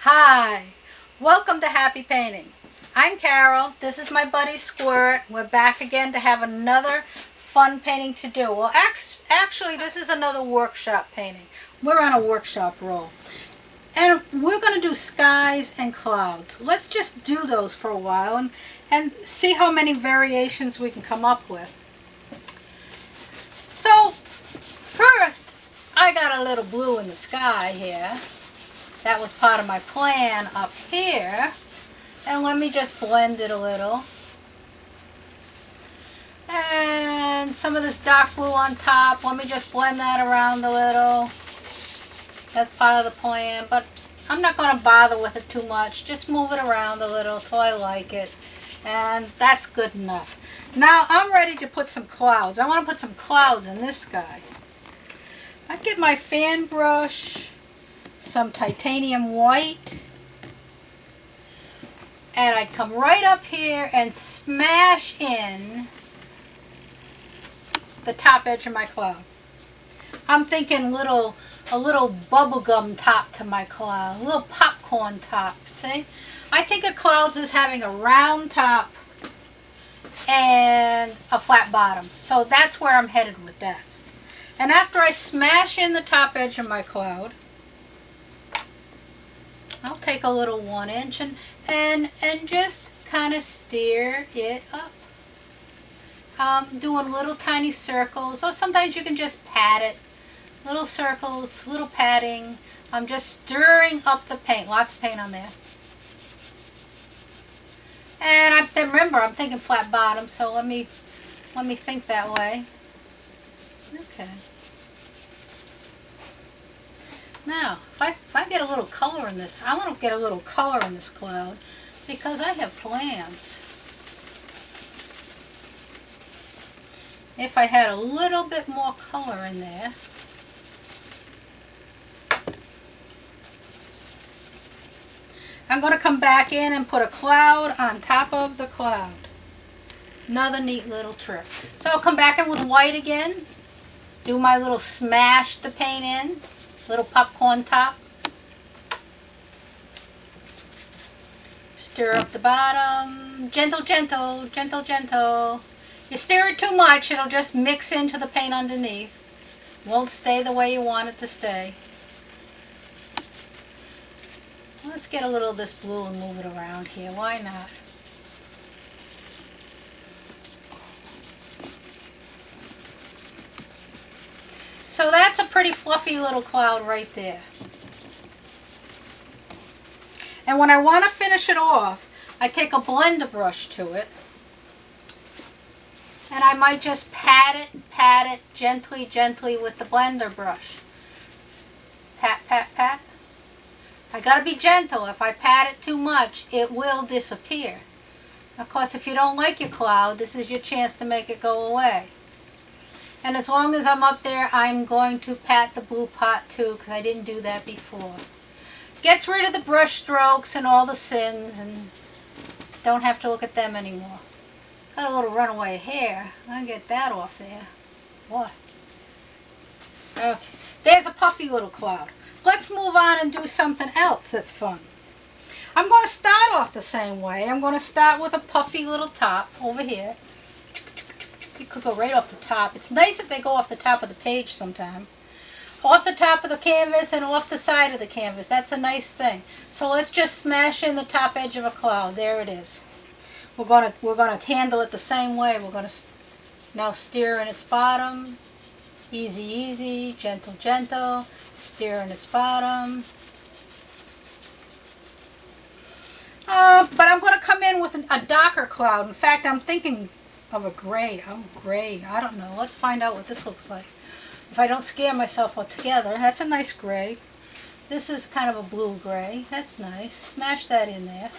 Hi, welcome to Happy Painting. I'm Carol, this is my buddy Squirt. We're back again to have another fun painting to do. Well, actually this is another workshop painting. We're on a workshop roll. And we're going to do skies and clouds. Let's just do those for a while and see how many variations we can come up with. So, first, I got a little blue in the sky here. That was part of my plan up here. And let me just blend it a little. And some of this dark blue on top, let me just blend that around a little. That's part of the plan, but I'm not going to bother with it too much. Just move it around a little till I like it. And that's good enough. Now I'm ready to put some clouds. I want to put some clouds in this sky. I'd get my fan brush, some titanium white, and I'd come right up here and smash in the top edge of my cloud. I'm thinking a little bubblegum top to my cloud, a little popcorn top, see? I think of clouds as having a round top and a flat bottom, so that's where I'm headed with that. And after I smash in the top edge of my cloud, I'll take a little 1 inch and just kind of steer it up. Doing little tiny circles, or sometimes you can just pat it. Little circles, little patting. I'm just stirring up the paint. Lots of paint on there. And remember, I'm thinking flat bottom, so let me think that way. Okay. Now, if I get a little color in this, I want to get a little color in this cloud because I have plans. If I had a little bit more color in there. I'm going to come back in and put a cloud on top of the cloud. Another neat little trick. So I'll come back in with white again. Do my little smash the paint in. Little popcorn top. Stir up the bottom. Gentle, gentle, gentle, gentle. You stir it too much, it'll just mix into the paint underneath. Won't stay the way you want it to stay. Let's get a little of this blue and move it around here. Why not? So that's a pretty fluffy little cloud right there. And when I want to finish it off, I take a blender brush to it. And I might just pat it gently, gently with the blender brush. Pat, pat, pat. I gotta be gentle. If I pat it too much, it will disappear. Of course, if you don't like your cloud, this is your chance to make it go away. And as long as I'm up there, I'm going to pat the blue pot too, because I didn't do that before. Gets rid of the brush strokes and all the sins, and don't have to look at them anymore. Got a little runaway hair. I'll get that off there. What? Okay. There's a puffy little cloud. Let's move on and do something else that's fun. I'm going to start off the same way. I'm going to start with a puffy little top over here. It could go right off the top. It's nice if they go off the top of the page sometime. Off the top of the canvas and off the side of the canvas. That's a nice thing. So let's just smash in the top edge of a cloud. There it is. We're going to handle it the same way. We're going to now steer in its bottom. Easy, easy. Gentle, gentle. Steer in its bottom. But I'm going to come in with a darker cloud. In fact, I'm thinking of a gray. Oh, gray. I don't know. Let's find out what this looks like. If I don't scare myself altogether. That's a nice gray. This is kind of a blue gray. That's nice. Smash that in there.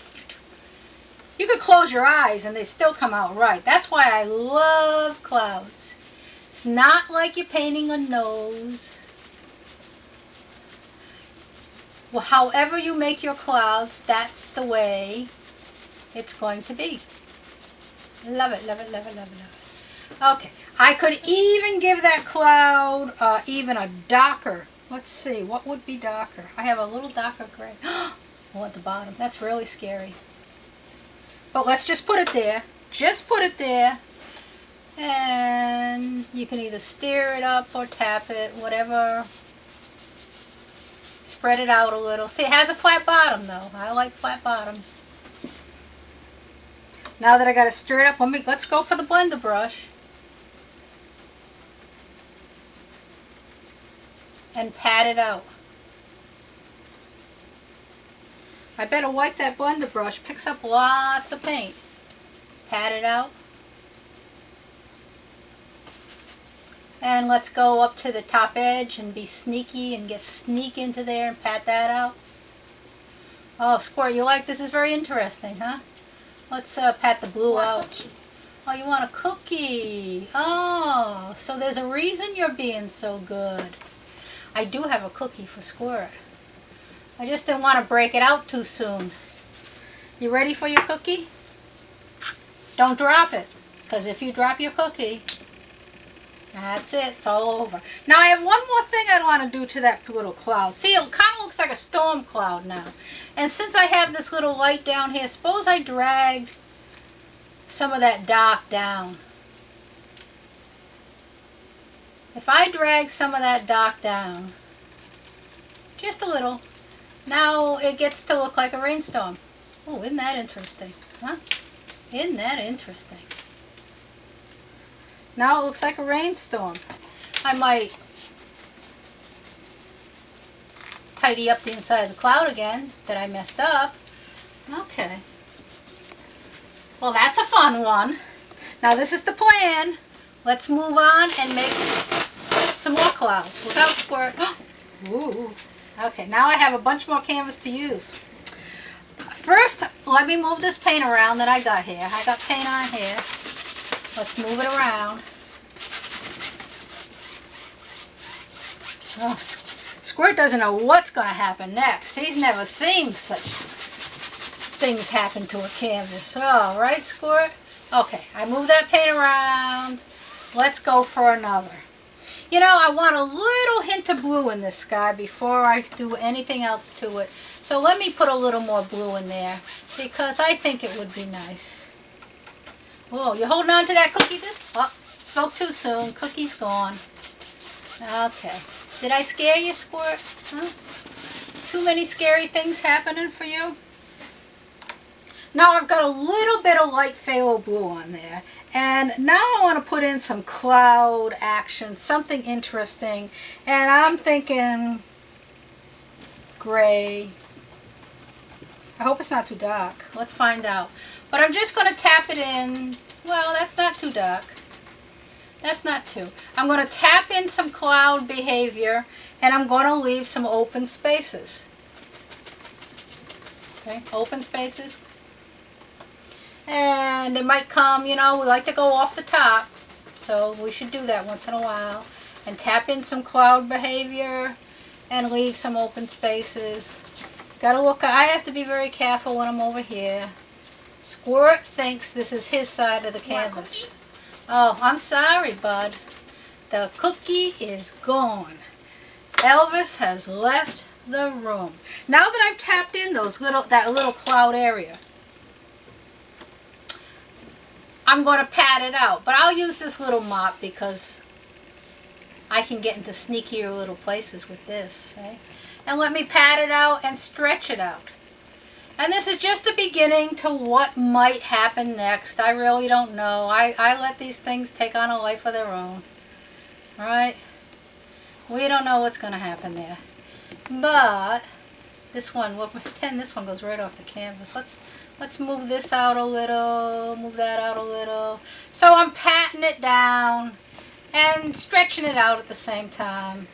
You could close your eyes and they still come out right. That's why I love clouds. It's not like you're painting a nose. Well, however you make your clouds, that's the way it's going to be. Love it, love it, love it, love it, love it. Okay, I could even give that cloud even a darker. Let's see, what would be darker? I have a little darker gray. Oh, at the bottom. That's really scary. But let's just put it there. Just put it there. And you can either stir it up or tap it, whatever. Spread it out a little. See, it has a flat bottom though. I like flat bottoms. Now that I got to stir it up, let's go for the blender brush. And pat it out. I better wipe that blender brush. Picks up lots of paint. Pat it out. And let's go up to the top edge and be sneaky and sneak into there and pat that out. Oh, Squirt, you like this? Is very interesting, huh? Let's pat the blue out. Oh, you want a cookie? Oh, so there's a reason you're being so good. I do have a cookie for Squirt. I just didn't want to break it out too soon. You ready for your cookie? Don't drop it, because if you drop your cookie, that's it. It's all over. Now I have one more thing I want to do to that little cloud. See, it kind of looks like a storm cloud now. And since I have this little light down here, suppose I dragged some of that dark down. If I drag some of that dark down, just a little, now it gets to look like a rainstorm. Oh, isn't that interesting? Huh? Isn't that interesting? Now it looks like a rainstorm. I might tidy up the inside of the cloud again that I messed up. Okay. Well, that's a fun one. Now this is the plan. Let's move on and make some more clouds without Squirt. Ooh. Okay, now I have a bunch more canvas to use. First, let me move this paint around that I got here. I got paint on here. Let's move it around. Oh, Squirt doesn't know what's going to happen next. He's never seen such things happen to a canvas. Oh, right, Squirt? Okay, I moved that paint around. Let's go for another. You know, I want a little hint of blue in this sky before I do anything else to it. So let me put a little more blue in there because I think it would be nice. Whoa, you holding on to that cookie? Oh, spoke too soon. Cookie's gone. Okay. Did I scare you, Squirt? Huh? Too many scary things happening for you? Now I've got a little bit of light phthalo blue on there. And now I want to put in some cloud action, something interesting. And I'm thinking gray. I hope it's not too dark. Let's find out. But I'm just going to tap it in. Well, that's not too dark. That's not too. I'm going to tap in some cloud behavior and I'm going to leave some open spaces. Okay, open spaces. And it might come, you know, we like to go off the top. So we should do that once in a while. And tap in some cloud behavior and leave some open spaces. Gotta look, I have to be very careful when I'm over here. Squirt thinks this is his side of the canvas. Oh, I'm sorry, bud. The cookie is gone. Elvis has left the room. Now that I've tapped in that little cloud area, I'm going to pat it out. But I'll use this little mop because I can get into sneakier little places with this. Okay? And let me pat it out and stretch it out. And this is just the beginning to what might happen next. I really don't know. I let these things take on a life of their own. Right? We don't know what's going to happen there. But this one, we'll pretend this one goes right off the canvas. Let's move this out a little, move that out a little. So I'm patting it down and stretching it out at the same time.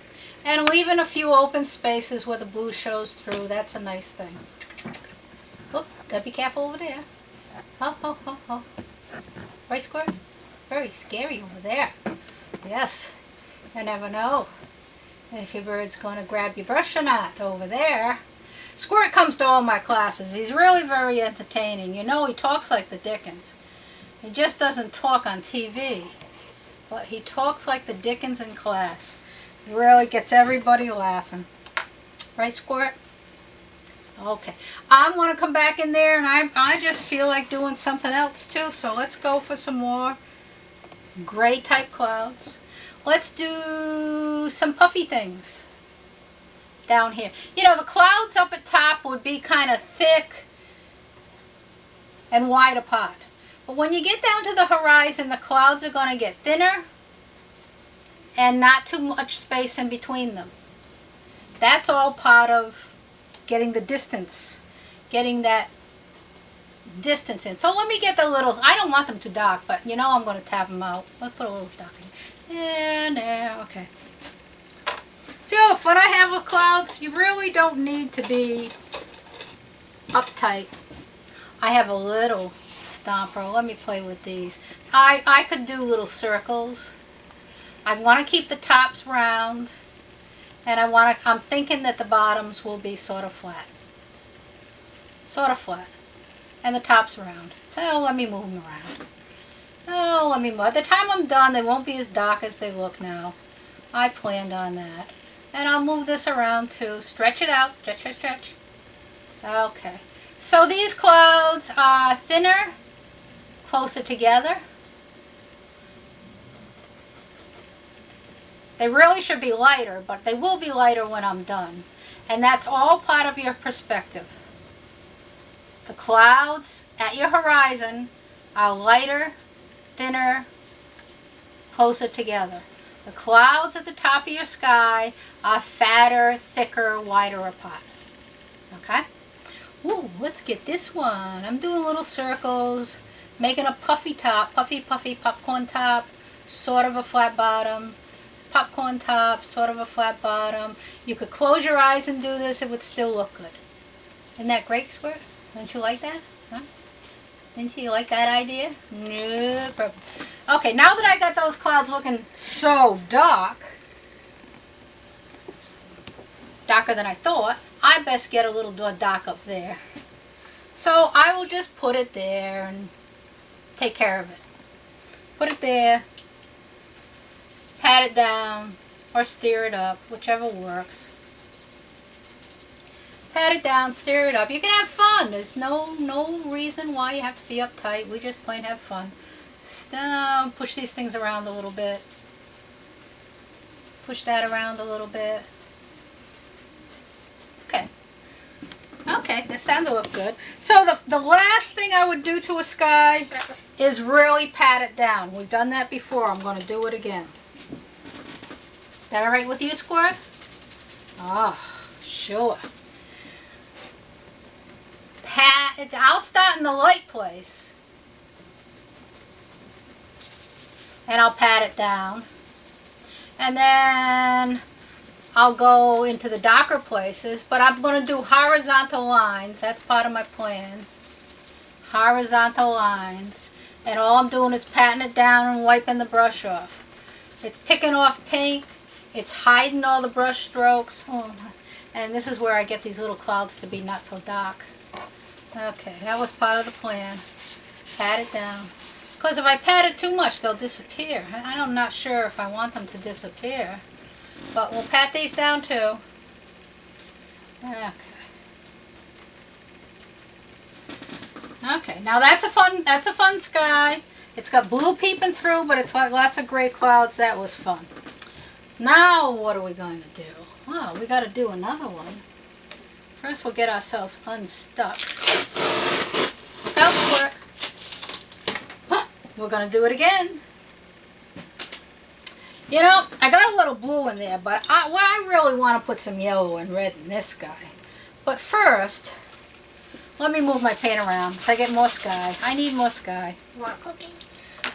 And leaving a few open spaces where the blue shows through. That's a nice thing. Oh, gotta be careful over there. Oh, oh, oh, oh. Right, Squirt? Very scary over there. Yes, you never know if your bird's gonna grab your brush or not over there. Squirt comes to all my classes. He's really very entertaining. You know, he talks like the Dickens. He just doesn't talk on TV, but he talks like the Dickens in class. He really gets everybody laughing. Right, Squirt? Okay, I want to come back in there, and I just feel like doing something else too. So let's go for some more gray type clouds. Let's do some puffy things down here. You know, the clouds up at top would be kind of thick and wide apart. But when you get down to the horizon, the clouds are going to get thinner and not too much space in between them. That's all part of getting the distance, getting that distance in. So let me get the little, I don't want them too dark, but you know I'm going to tap them out. Let's put a little dark in. And there, okay. See all the fun I have with clouds? You really don't need to be uptight. I have a little stomper. Let me play with these. I could do little circles. I want to keep the tops round. And I'm thinking that the bottoms will be sort of flat. Sort of flat. And the top's round. So let me move them around. Oh, let me move. By the time I'm done, they won't be as dark as they look now. I planned on that. And I'll move this around too. Stretch it out. Stretch, stretch, stretch. Okay. So these clouds are thinner, closer together. They really should be lighter, but they will be lighter when I'm done. And that's all part of your perspective. The clouds at your horizon are lighter, thinner, closer together. The clouds at the top of your sky are fatter, thicker, wider apart. Okay? Ooh, let's get this one. I'm doing little circles, making a puffy top, puffy, puffy popcorn top, sort of a flat bottom. Popcorn top, sort of a flat bottom. You could close your eyes and do this, it would still look good. Isn't that great, Squirt? Don't you like that? Huh? Didn't you like that idea? No problem. Okay, now that I got those clouds looking so dark, darker than I thought, I best get a little dark up there. So I will just put it there and take care of it. Put it there. Pat it down or stir it up, whichever works. Pat it down, stir it up. You can have fun. There's no reason why you have to be uptight. We just plain have fun. Push these things around a little bit. Push that around a little bit. Okay. Okay, this sounds to look good. So the last thing I would do to a sky is really pat it down. We've done that before. I'm going to do it again. That all right with you, Squirt? Oh, sure. Pat it. I'll start in the light place. And I'll pat it down. And then I'll go into the darker places, but I'm going to do horizontal lines. That's part of my plan. Horizontal lines. And all I'm doing is patting it down and wiping the brush off. It's picking off paint. It's hiding all the brush strokes. Oh, and this is where I get these little clouds to be not so dark. Okay, that was part of the plan. Pat it down. Because if I pat it too much, they'll disappear. I'm not sure if I want them to disappear. But we'll pat these down too. Okay. Okay, now that's a fun sky. It's got blue peeping through, but it's like lots of gray clouds. That was fun. Now what are we going to do? Well, we got to do another one. First we'll get ourselves unstuck. Look out for it. Huh, we're going to do it again. You know, I got a little blue in there, but I really want to put some yellow and red in this guy. But first, let me move my paint around so I get more sky. I need more sky. You want a cookie?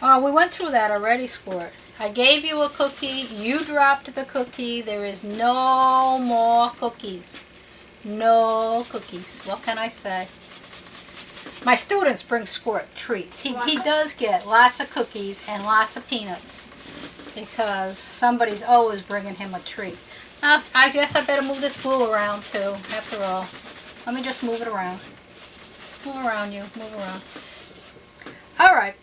Oh, we went through that already, Squirt. I gave you a cookie. You dropped the cookie. There is no more cookies. No cookies. What can I say? My students bring Squirt treats. He does get lots of cookies and lots of peanuts because somebody's always bringing him a treat. I guess I better move this blue around too, after all. Let me just move it around. Move around, you. Move around. All right.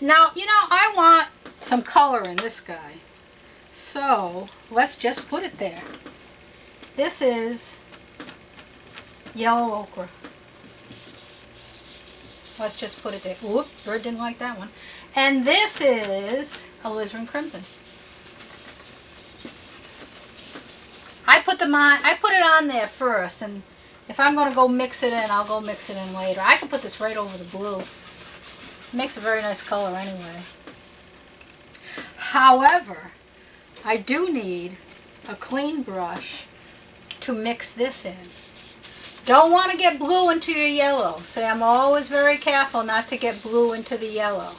Now, you know, I want some color in this guy. So, let's just put it there. This is Yellow ochre. Let's just put it there. Whoop, bird didn't like that one. And this is alizarin crimson. I put it on there first, and if I'm going to go mix it in, I'll go mix it in later. I can put this right over the blue. It makes a very nice color anyway. However, I do need a clean brush to mix this in. Don't want to get blue into your yellow. See, I'm always very careful not to get blue into the yellow.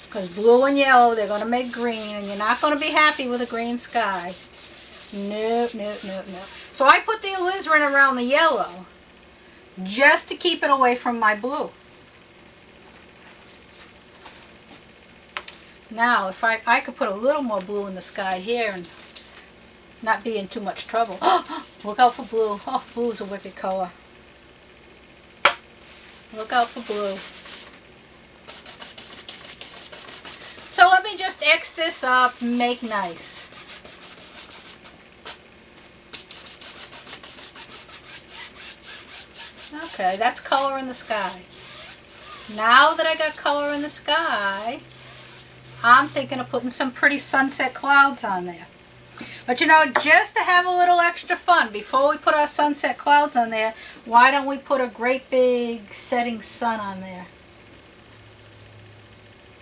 Because blue and yellow, they're going to make green, and you're not going to be happy with a green sky. Nope, nope, nope, nope. So I put the alizarin around the yellow just to keep it away from my blue. Now, if I could put a little more blue in the sky here and not be in too much trouble. Look out for blue. Oh, blue is a wicked color. Look out for blue. So let me just X this up and make nice. Okay, that's color in the sky. Now that I got color in the sky, I'm thinking of putting some pretty sunset clouds on there. But you know, just to have a little extra fun, before we put our sunset clouds on there, why don't we put a great big setting sun on there?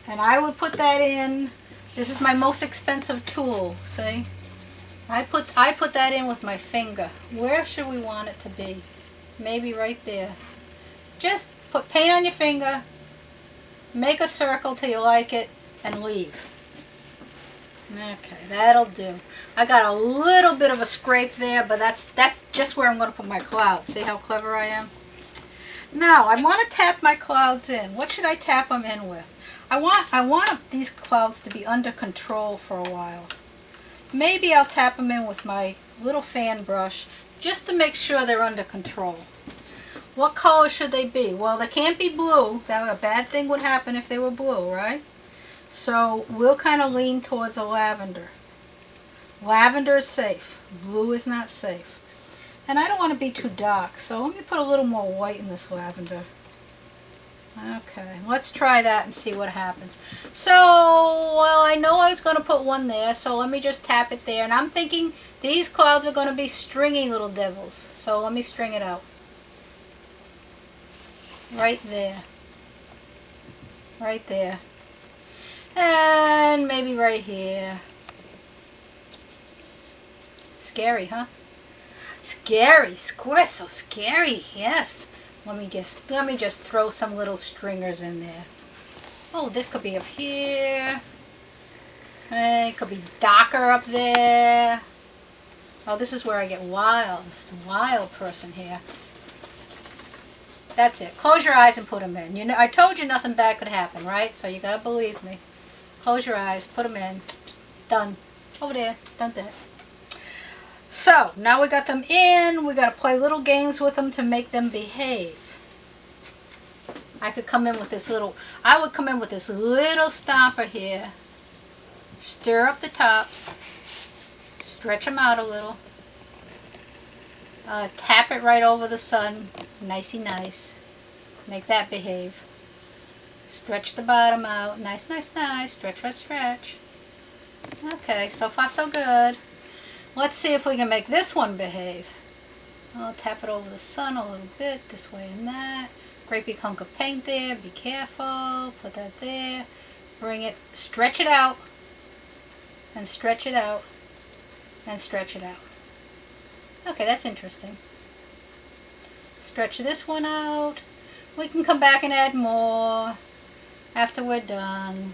And I would put that in, this is my most expensive tool, see? I put that in with my finger. Where should we want it to be? Maybe right there. Just put paint on your finger, make a circle till you like it, and leave. Okay, that'll do. I got a little bit of a scrape there, but that's just where I'm going to put my clouds. See how clever I am? Now, I want to tap my clouds in. What should I tap them in with? I want these clouds to be under control for a while. Maybe I'll tap them in with my little fan brush just to make sure they're under control. What color should they be? Well, they can't be blue. A bad thing would happen if they were blue, right? So we'll kind of lean towards a lavender. Lavender is safe. Blue is not safe. And I don't want to be too dark, so let me put a little more white in this lavender. Okay, let's try that and see what happens. So, well, I know I was going to put one there, so let me just tap it there. And I'm thinking these clouds are going to be stringy little devils. So let me string it out. Right there. Right there. And maybe right here. Scary, huh? Scary. Squirt, so scary. Yes. Let me just throw some little stringers in there. Oh, this could be up here. It could be darker up there. Oh, this is where I get wild. This is a wild person here. That's it. Close your eyes and put them in. You know, I told you nothing bad could happen, right? So you gotta believe me. Close your eyes, put them in. Done. Over there. Done that. So, now we got them in. We got to play little games with them to make them behave. I would come in with this little stomper here. Stir up the tops. Stretch them out a little. Tap it right over the sun. Nicey nice. Make that behave. Stretch the bottom out. Nice, nice, nice. Stretch, stretch, stretch. Okay, so far so good. Let's see if we can make this one behave. I'll tap it over the sun a little bit, this way and that. Great big hunk of paint there. Be careful. Put that there. Bring it. Stretch it out. And stretch it out. And stretch it out. Okay, that's interesting. Stretch this one out. We can come back and add more after we're done.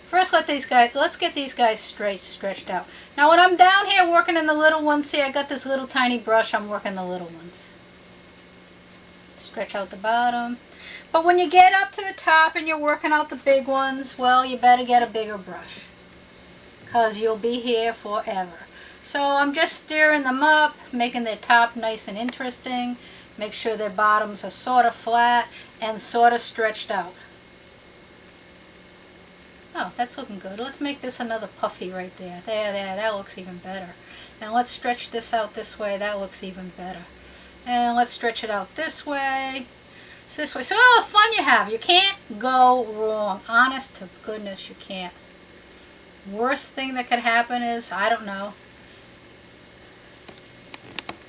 First, let's get these guys stretched out. Now, when I'm down here working in the little ones, see, I got this little tiny brush, I'm working the little ones. Stretch out the bottom. But when you get up to the top and you're working out the big ones, well, you better get a bigger brush, because you'll be here forever. So I'm just stirring them up, making their top nice and interesting. Make sure their bottoms are sort of flat and sort of stretched out. Oh, that's looking good. Let's make this another puffy right there. There, that looks even better. Now let's stretch this out this way. That looks even better. And let's stretch it out this way. This way. So all the fun you have. You can't go wrong. Honest to goodness, you can't. Worst thing that could happen is, I don't know,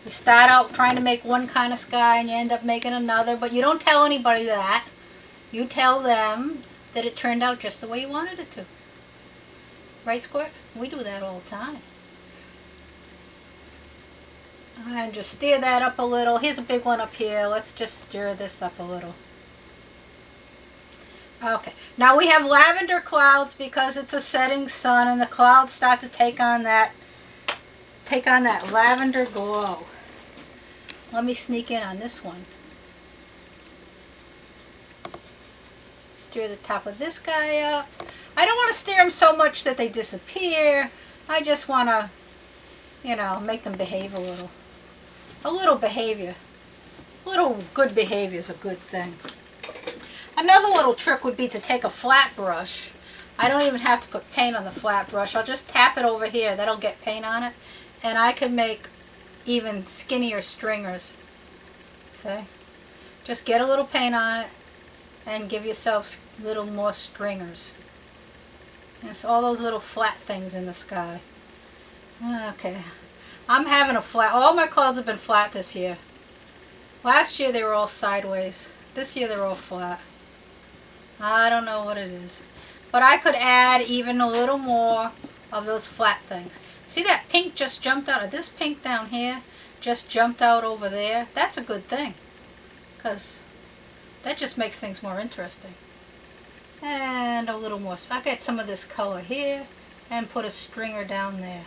you start out trying to make one kind of sky and you end up making another, but you don't tell anybody that. You tell them that it turned out just the way you wanted it to. Right, Squirt? We do that all the time. And just stir that up a little. Here's a big one up here. Let's just stir this up a little. Okay, now we have lavender clouds because it's a setting sun and the clouds start to take on that lavender glow. Let me sneak in on this one. Stir the top of this guy up. I don't want to stir them so much that they disappear. I just want to, you know, make them behave a little. A little behavior. A little good behavior is a good thing. Another little trick would be to take a flat brush. I don't even have to put paint on the flat brush. I'll just tap it over here. That'll get paint on it. And I can make even skinnier stringers. See? Just get a little paint on it and give yourself little more stringers. And it's all those little flat things in the sky. Okay. I'm having a flat. All my clouds have been flat this year. Last year they were all sideways. This year they're all flat. I don't know what it is. But I could add even a little more of those flat things. See that pink just jumped out of this pink down here? Just jumped out over there. That's a good thing. Because that just makes things more interesting. And a little more. So I'll get some of this color here and put a stringer down there.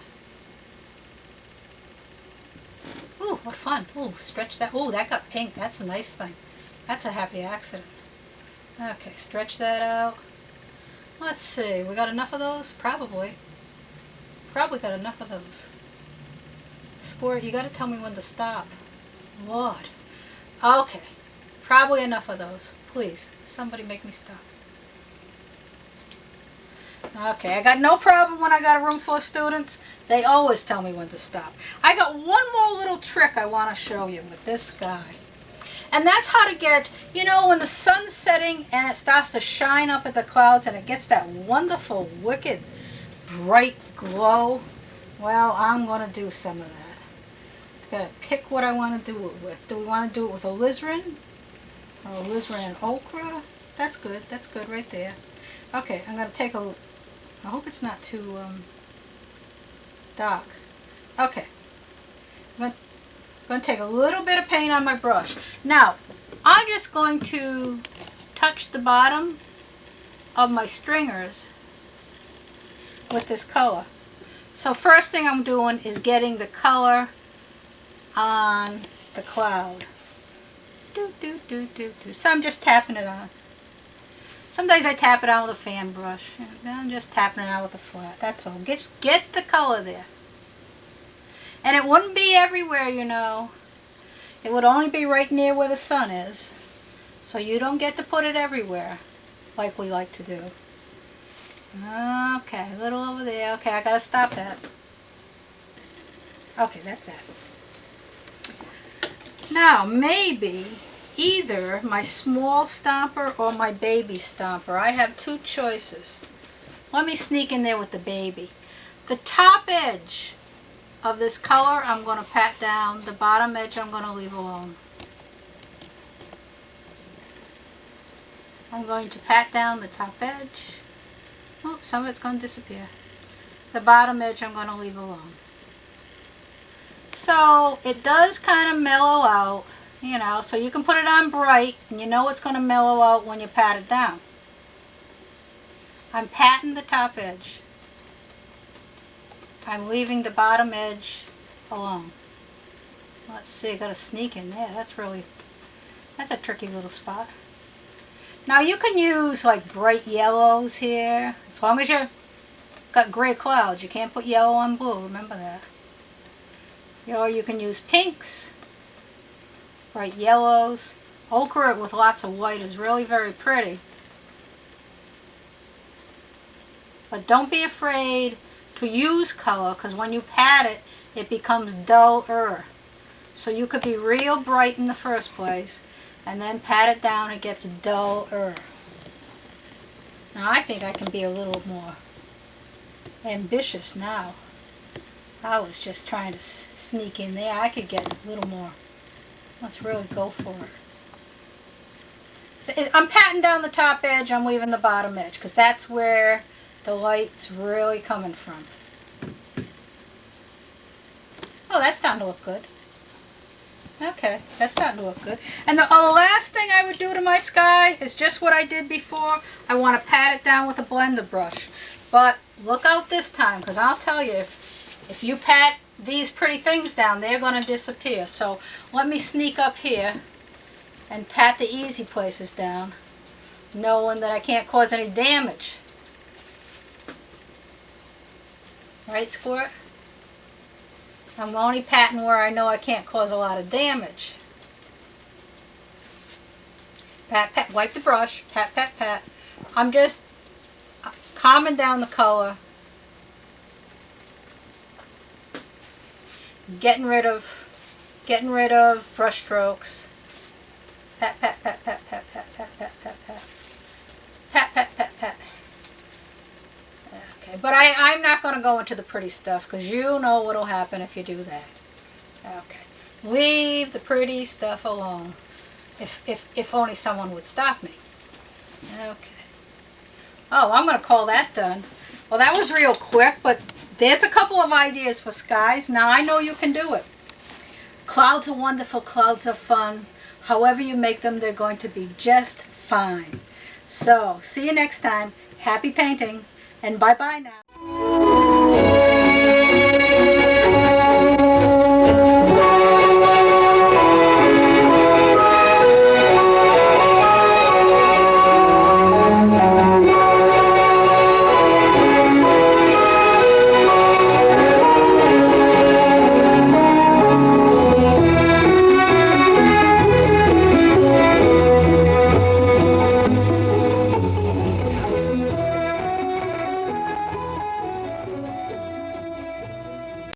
Ooh, what fun. Ooh, stretch that. Ooh, that got pink. That's a nice thing. That's a happy accident. Okay, stretch that out. Let's see. We got enough of those? Probably. Probably got enough of those. Squirt, you got to tell me when to stop. Lord. Okay. Probably enough of those. Please, somebody make me stop. Okay, I got no problem when I got a room full of students. They always tell me when to stop. I got one more little trick I want to show you with this guy. And that's how to get, you know, when the sun's setting and it starts to shine up at the clouds and it gets that wonderful, wicked, bright glow. Well, I'm going to do some of that. Got to pick what I want to do it with. Do we want to do it with alizarin? Or alizarin and okra? That's good. That's good right there. Okay, I'm going to take a... I hope it's not too dark. Okay. I'm going to take a little bit of paint on my brush. Now, I'm just going to touch the bottom of my stringers with this color. So first thing I'm doing is getting the color on the cloud. So I'm just tapping it on. Some days I tap it on with a fan brush. I'm just tapping it on with a flat. That's all. Just get the color there. And it wouldn't be everywhere, you know. It would only be right near where the sun is. So you don't get to put it everywhere, like we like to do. Okay, a little over there. Okay, I gotta stop that. Okay, that's that. Now, maybe either my small stomper or my baby stomper. I have two choices. Let me sneak in there with the baby. The top edge of this color I'm going to pat down. The bottom edge I'm going to leave alone. I'm going to pat down the top edge. Oh, some of it's going to disappear. The bottom edge I'm going to leave alone. So it does kind of mellow out, you know, so you can put it on bright and you know it's going to mellow out when you pat it down. I'm patting the top edge. I'm leaving the bottom edge alone. Let's see, I got to sneak in there. That's a tricky little spot. Now you can use like bright yellows here, as long as you've got gray clouds. You can't put yellow on blue, remember that. Or you can use pinks, bright yellows. Ochre with lots of white is really very pretty. But don't be afraid to use color, because when you pat it, it becomes duller. So you could be real bright in the first place, and then pat it down, it gets duller. Now I think I can be a little more ambitious now. I was just trying to sneak in there. I could get a little more. Let's really go for it. So I'm patting down the top edge, I'm leaving the bottom edge, because that's where the light's really coming from. Oh, that's starting to look good. Okay, that's starting to look good. And the last thing I would do to my sky is just what I did before. I want to pat it down with a blender brush. But look out this time, because I'll tell you, if you pat these pretty things down, they're going to disappear. So let me sneak up here and pat the easy places down, knowing that I can't cause any damage. Right, Squirt? I'm only patting where I know I can't cause a lot of damage. Pat, pat, wipe the brush, pat, pat, pat. I'm just calming down the color. Getting rid of brush strokes. Pat, pat, pat, pat, pat, pat, pat, pat, pat, pat. Pat, pat, pat, pat. Okay, but I'm not going to go into the pretty stuff, because you know what'll happen if you do that. Okay. Leave the pretty stuff alone. If only someone would stop me. Okay. Oh, I'm going to call that done. Well, that was real quick, but there's a couple of ideas for skies. Now I know you can do it. Clouds are wonderful. Clouds are fun. However you make them, they're going to be just fine. So, see you next time. Happy painting. And bye-bye now.